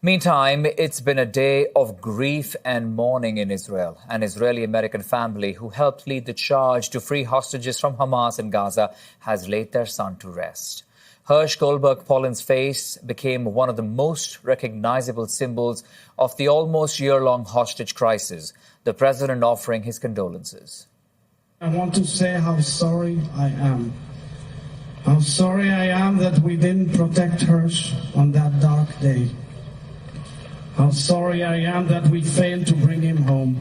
Meantime, it's been a day of grief and mourning in Israel. An Israeli-American family who helped lead the charge to free hostages from Hamas in Gaza has laid their son to rest. Hersh Goldberg-Pollen's face became one of the most recognizable symbols of the almost year-long hostage crisis, the president offering his condolences. I want to say how sorry I am. How sorry I am that we didn't protect Hersh on that dark day. How sorry I am that we failed to bring him home.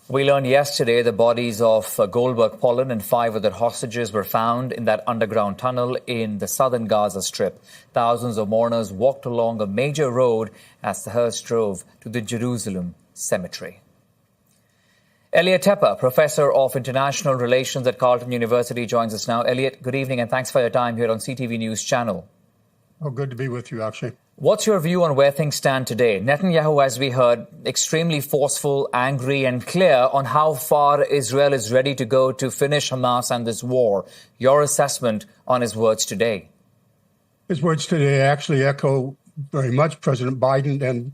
We learned yesterday the bodies of Goldberg-Pollen and 5 other hostages were found in that underground tunnel in the southern Gaza Strip. Thousands of mourners walked along a major road as the hearse drove to the Jerusalem cemetery. Elliot Tepper, Professor of International Relations at Carleton University, joins us now. Elliot, good evening and thanks for your time here on CTV News Channel. Oh, good to be with you, Akshay. What's your view on where things stand today? Netanyahu, as we heard, extremely forceful, angry and clear on how far Israel is ready to go to finish Hamas and this war. Your assessment on his words today? His words today actually echo very much President Biden and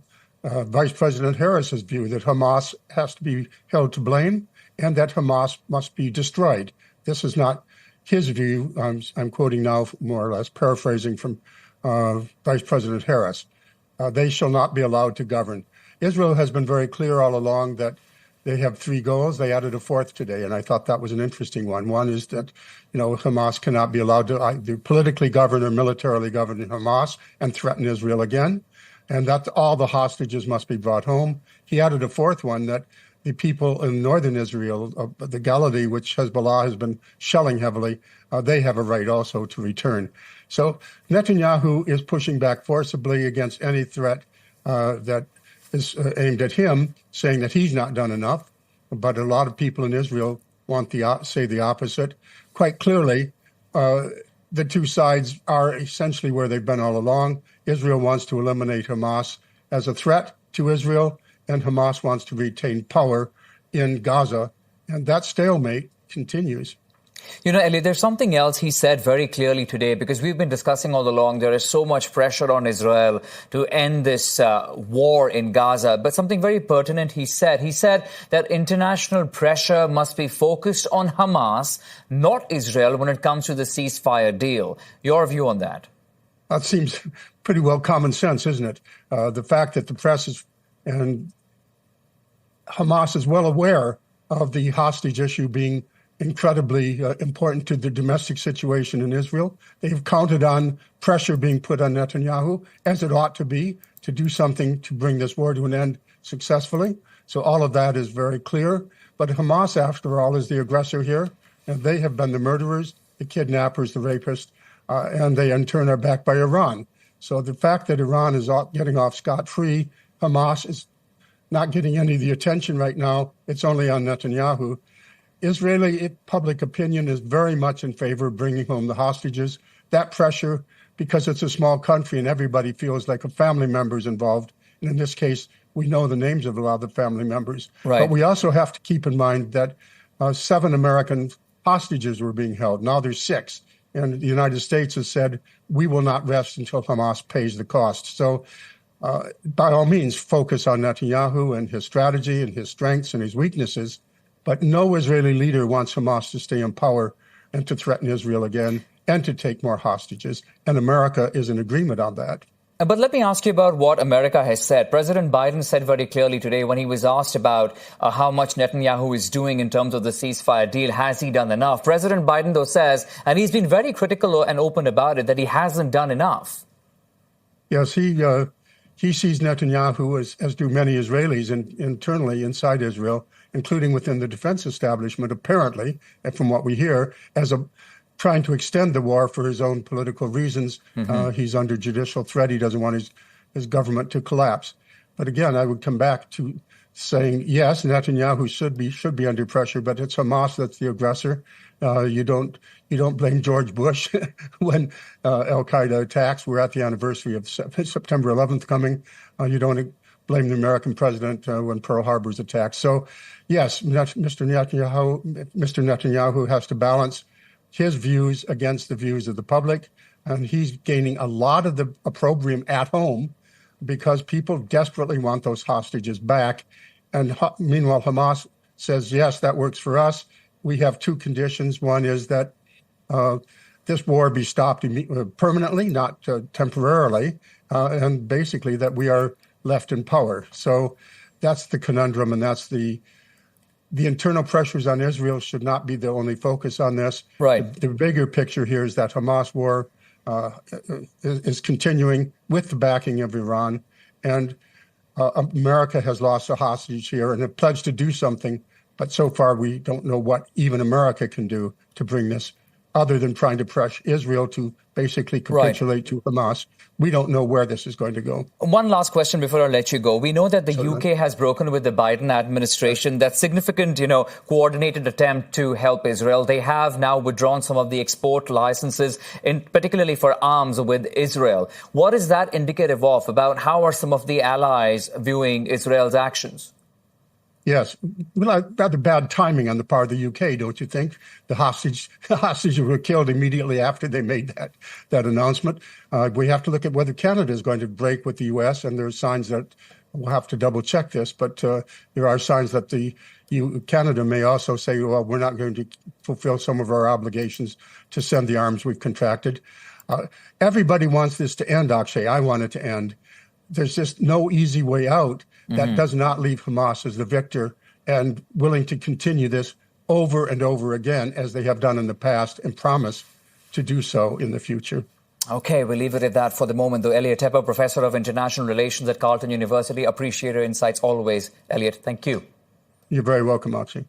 Vice President Harris's view that Hamas has to be held to blame and that Hamas must be destroyed. This is not his view. I'm quoting now, more or less, paraphrasing from Vice President Harris. They shall not be allowed to govern. Israel has been very clear all along that they have 3 goals. They added a 4th today, and I thought that was an interesting one. One is that, Hamas cannot be allowed to either politically govern or militarily govern Hamas and threaten Israel again, and that all the hostages must be brought home. He added a 4th one, that the people in northern Israel, the Galilee, which Hezbollah has been shelling heavily, they have a right also to return. So Netanyahu is pushing back forcibly against any threat that is aimed at him, saying that he's not done enough. But a lot of people in Israel say the opposite. Quite clearly, the two sides are essentially where they've been all along. Israel wants to eliminate Hamas as a threat to Israel, and Hamas wants to retain power in Gaza. And that stalemate continues. Elliot, there's something else he said very clearly today, because we've been discussing all along there is so much pressure on Israel to end this war in Gaza. But something very pertinent he said that international pressure must be focused on Hamas, not Israel, when it comes to the ceasefire deal. Your view on that? That seems pretty well common sense, isn't it? The fact that the press and Hamas is well aware of the hostage issue being incredibly important to the domestic situation in Israel. They've counted on pressure being put on Netanyahu, as it ought to be, to do something to bring this war to an end successfully. So all of that is very clear. But Hamas, after all, is the aggressor here. And they have been the murderers, the kidnappers, the rapists, and they in turn are backed by Iran. So the fact that Iran is getting off scot-free, Hamas is not getting any of the attention right now. It's only on Netanyahu. Israeli public opinion is very much in favor of bringing home the hostages. That pressure, because it's a small country and everybody feels like a family member is involved. And in this case, we know the names of a lot of the family members. Right. But we also have to keep in mind that 7 American hostages were being held. Now there's 6. And the United States has said, we will not rest until Hamas pays the cost. So by all means, focus on Netanyahu and his strategy and his strengths and his weaknesses. But no Israeli leader wants Hamas to stay in power and to threaten Israel again and to take more hostages. And America is in agreement on that. But let me ask you about what America has said. President Biden said very clearly today when he was asked about how much Netanyahu is doing in terms of the ceasefire deal, has he done enough? President Biden, though, says, and he's been very critical and open about it, that he hasn't done enough. Yes, he sees Netanyahu, as do many Israelis internally inside Israel, including within the defense establishment, apparently, and from what we hear, as trying to extend the war for his own political reasons. Mm-hmm. He's under judicial threat. He doesn't want his government to collapse. But again, I would come back to saying, yes, Netanyahu should be under pressure, but it's Hamas that's the aggressor. You don't blame George Bush when Al-Qaeda attacks. We're at the anniversary of September 11th coming. You don't blame the American president when Pearl Harbor's attacked. So, yes, Mr. Netanyahu has to balance his views against the views of the public, and he's gaining a lot of the opprobrium at home because people desperately want those hostages back. And meanwhile, Hamas says, yes, that works for us. We have two conditions. One is that this war be stopped permanently, not temporarily, and basically that we are left in power. So that's the conundrum, and that's the internal pressures on Israel should not be the only focus on this. Right. The bigger picture here is that Hamas war is continuing with the backing of Iran, and America has lost a hostage here and have pledged to do something, but so far we don't know what even America can do to bring this, other than trying to press Israel to basically capitulate to Hamas. We don't know where this is going to go. One last question before I let you go. We know that the UK has broken with the Biden administration. That significant, coordinated attempt to help Israel. They have now withdrawn some of the export licenses, particularly for arms with Israel. What is that indicative of about how are some of the allies viewing Israel's actions? Yes, rather bad timing on the part of the UK, don't you think? The hostages were killed immediately after they made that announcement. We have to look at whether Canada is going to break with the US, and there are signs that we'll have to double check this, but there are signs that Canada may also say, well, we're not going to fulfill some of our obligations to send the arms we've contracted. Everybody wants this to end, Akshay. I want it to end. There's just no easy way out that does not leave Hamas as the victor and willing to continue this over and over again, as they have done in the past, and promise to do so in the future. Okay, we'll leave it at that for the moment, though. Elliot Tepper, Professor of International Relations at Carleton University. Appreciate your insights always, Elliot. Thank you. You're very welcome, Akshay.